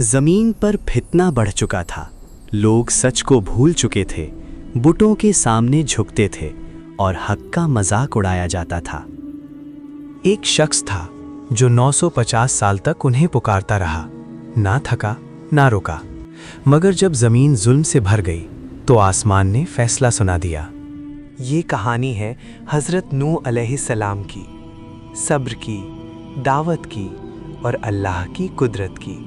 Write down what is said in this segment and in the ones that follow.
जमीन पर फितना बढ़ चुका था। लोग सच को भूल चुके थे, बुतों के सामने झुकते थे और हक का मजाक उड़ाया जाता था। एक शख्स था जो 950 साल तक उन्हें पुकारता रहा, ना थका ना रुका। मगर जब जमीन जुल्म से भर गई तो आसमान ने फैसला सुना दिया। ये कहानी है हज़रत नूह अलैहिस्सलाम की, सब्र की, दावत की और अल्लाह की कुदरत की।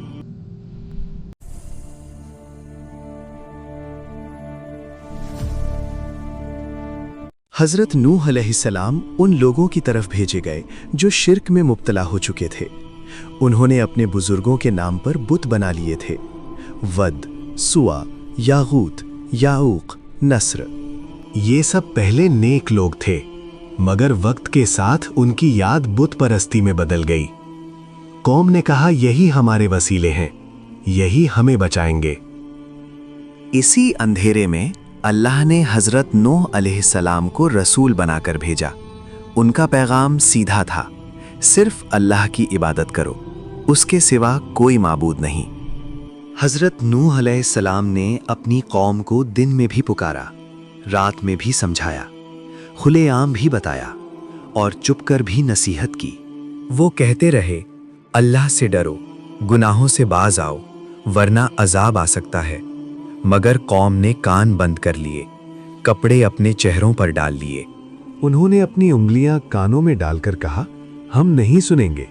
हज़रत नूह अलैहिस्सलाम उन लोगों की तरफ भेजे गए जो शिर्क में मुब्तला हो चुके थे। उन्होंने अपने बुजुर्गों के नाम पर बुत बना लिए थे। वद, सुआ, यागूत, याऊक, नस्र, ये सब पहले नेक लोग थे, मगर वक्त के साथ उनकी याद बुत परस्ती में बदल गई। कौम ने कहा यही हमारे वसीले हैं, यही हमें बचाएंगे। इसी अंधेरे में अल्लाह ने हज़रत नूह अलैहिस्सलाम को रसूल बनाकर भेजा। उनका पैगाम सीधा था, सिर्फ अल्लाह की इबादत करो, उसके सिवा कोई माबूद नहीं। हज़रत नूह अलैहिस्सलाम ने अपनी कौम को दिन में भी पुकारा, रात में भी समझाया, खुलेआम भी बताया और चुप कर भी नसीहत की। वो कहते रहे, अल्लाह से डरो, गुनाहों से बाज आओ, वरना अजाब आ सकता है। मगर कौम ने कान बंद कर लिए, कपड़े अपने चेहरों पर डाल लिए। उन्होंने अपनी उंगलियां कानों में डालकर कहा, हम नहीं सुनेंगे।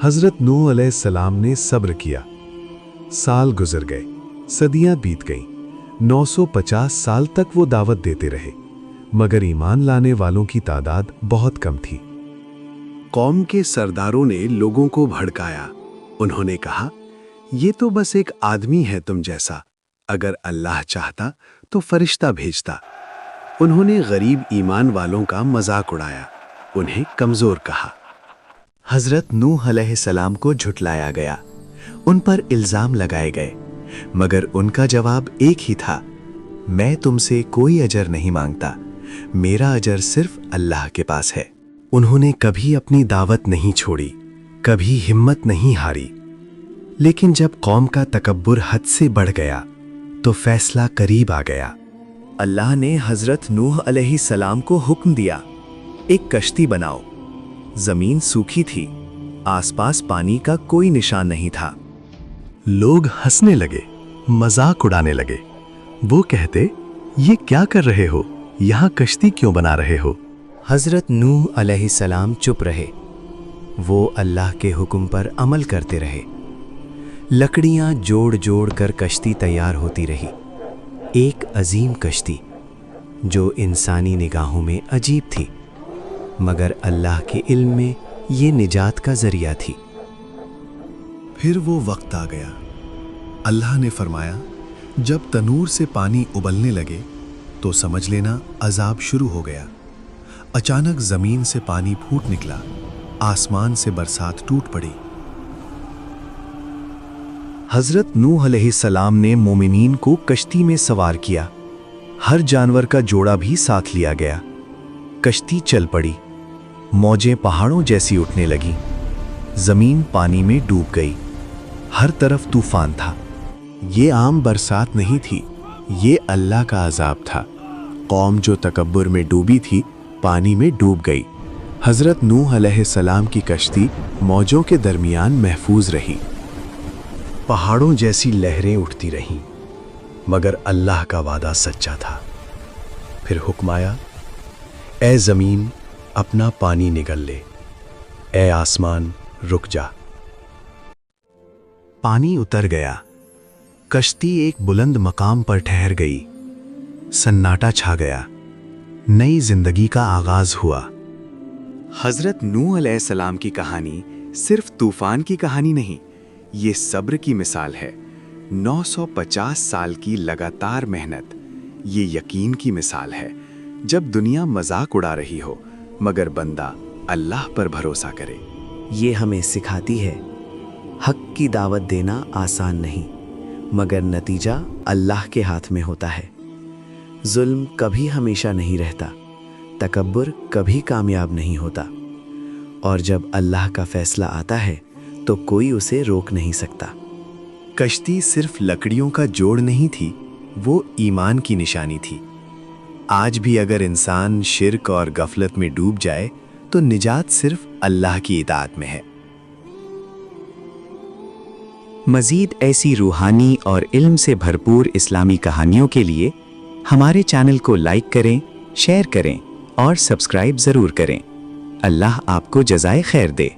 हज़रत नूह अलैहिस्सलाम ने सब्र किया। साल गुजर गए, सदियां बीत गईं। 950 साल तक वो दावत देते रहे, मगर ईमान लाने वालों की तादाद बहुत कम थी। कौम के सरदारों ने लोगों को भड़काया। उन्होंने कहा, ये तो बस एक आदमी है तुम जैसा, अगर अल्लाह चाहता तो फरिश्ता भेजता। उन्होंने गरीब ईमान वालों का मजाक उड़ाया, उन्हें कमजोर कहा। हज़रत नूह अलैहिस्सलाम को झुठलाया गया, उन पर इल्जाम लगाए गए, मगर उनका जवाब एक ही था, मैं तुमसे कोई अजर नहीं मांगता, मेरा अजर सिर्फ अल्लाह के पास है। उन्होंने कभी अपनी दावत नहीं छोड़ी, कभी हिम्मत नहीं हारी। लेकिन जब कौम का तकब्बुर हद से बढ़ गया तो फैसला करीब आ गया। अल्लाह ने हज़रत नूह अलैहिस्सलाम को हुक्म दिया, एक कश्ती बनाओ। जमीन सूखी थी, आसपास पानी का कोई निशान नहीं था। लोग हंसने लगे, मजाक उड़ाने लगे। वो कहते, ये क्या कर रहे हो, यहाँ कश्ती क्यों बना रहे हो? हज़रत नूह अलैहिस्सलाम चुप रहे। वो अल्लाह के हुक्म पर अमल करते रहे। लकड़ियां जोड़ जोड़ कर कश्ती तैयार होती रही, एक अजीम कश्ती जो इंसानी निगाहों में अजीब थी, मगर अल्लाह के इल्म में ये निजात का जरिया थी। फिर वो वक्त आ गया। अल्लाह ने फरमाया, जब तनूर से पानी उबलने लगे तो समझ लेना अजाब शुरू हो गया। अचानक जमीन से पानी फूट निकला, आसमान से बरसात टूट पड़ी। हज़रत नूह अलैहिस्सलाम ने मोमिनीन को कश्ती में सवार किया। हर जानवर का जोड़ा भी साथ लिया गया। कश्ती चल पड़ी, मौजें पहाड़ों जैसी उठने लगी, जमीन पानी में डूब गई। हर तरफ तूफान था। ये आम बरसात नहीं थी, ये अल्लाह का अजाब था। कौम जो तकब्बुर में डूबी थी, पानी में डूब गई। हज़रत नूह अलैहिस्सलाम की कश्ती मौजों के दरमियान महफूज रही। पहाड़ों जैसी लहरें उठती रहीं, मगर अल्लाह का वादा सच्चा था। फिर हुक्म आया, ए ज़मीन अपना पानी निगल ले, ए आसमान रुक जा। पानी उतर गया, कश्ती एक बुलंद मकाम पर ठहर गई। सन्नाटा छा गया, नई जिंदगी का आगाज हुआ। हज़रत नूह अलैहिस्सलाम की कहानी सिर्फ तूफान की कहानी नहीं, ये सब्र की मिसाल है। 950 साल की लगातार मेहनत, ये यकीन की मिसाल है। जब दुनिया मजाक उड़ा रही हो, मगर बंदा अल्लाह पर भरोसा करे। ये हमें सिखाती है, हक की दावत देना आसान नहीं, मगर नतीजा अल्लाह के हाथ में होता है। जुल्म कभी हमेशा नहीं रहता, तकब्बुर कभी कामयाब नहीं होता, और जब अल्लाह का फैसला आता है तो कोई उसे रोक नहीं सकता। कश्ती सिर्फ लकड़ियों का जोड़ नहीं थी, वो ईमान की निशानी थी। आज भी अगर इंसान शिर्क और गफलत में डूब जाए तो निजात सिर्फ अल्लाह की इताअत में है। मज़ीद ऐसी रूहानी और इल्म से भरपूर इस्लामी कहानियों के लिए हमारे चैनल को लाइक करें, शेयर करें और सब्सक्राइब ज़रूर करें। अल्लाह आपको जज़ाए खैर दे।